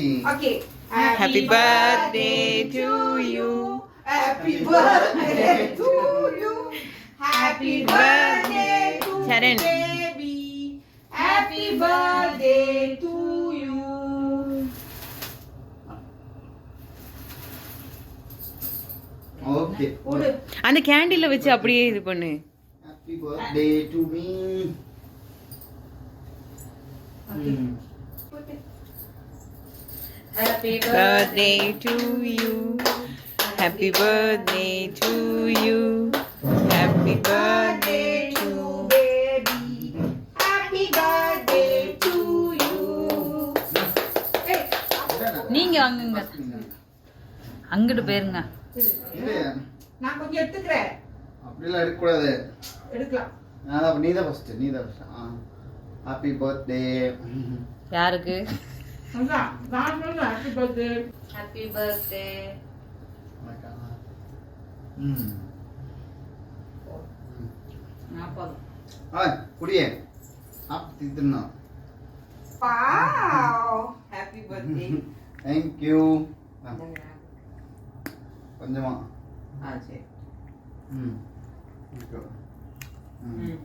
Okay. Happy birthday to you. Happy birthday to you. Happy birthday to Sharon. baby. Happy birthday to you. Okay. போடு. அந்த கேண்டில வச்சு அப்படியே இது பண்ணு. Happy birthday to me. Okay. Hmm. போடு. Happy birthday to you. Happy birthday to you. Happy birthday to baby. Happy birthday to you. Hey, நீங்க வாங்குங்க. அங்கிட்டு போயிருங்க. இல்லையா? நான் கொஞ்சம் எடுத்துக்கிறேன். அப்படிலாம் எடுக்கக்கூடாது. எடுக்கலாம். நீதான் ஃபர்ஸ்ட். Happy birthday. யாருக்கு? அதான் நான் சொல்றேன் ஹாப்பி பர்த்டே. Happy birthday. ம். நான் போதும். குடியே. சாப்பிட்டு தின்னா. Wow happy birthday. Thank you. கொஞ்சமா. சரி. ம். Okay. ம். ம்.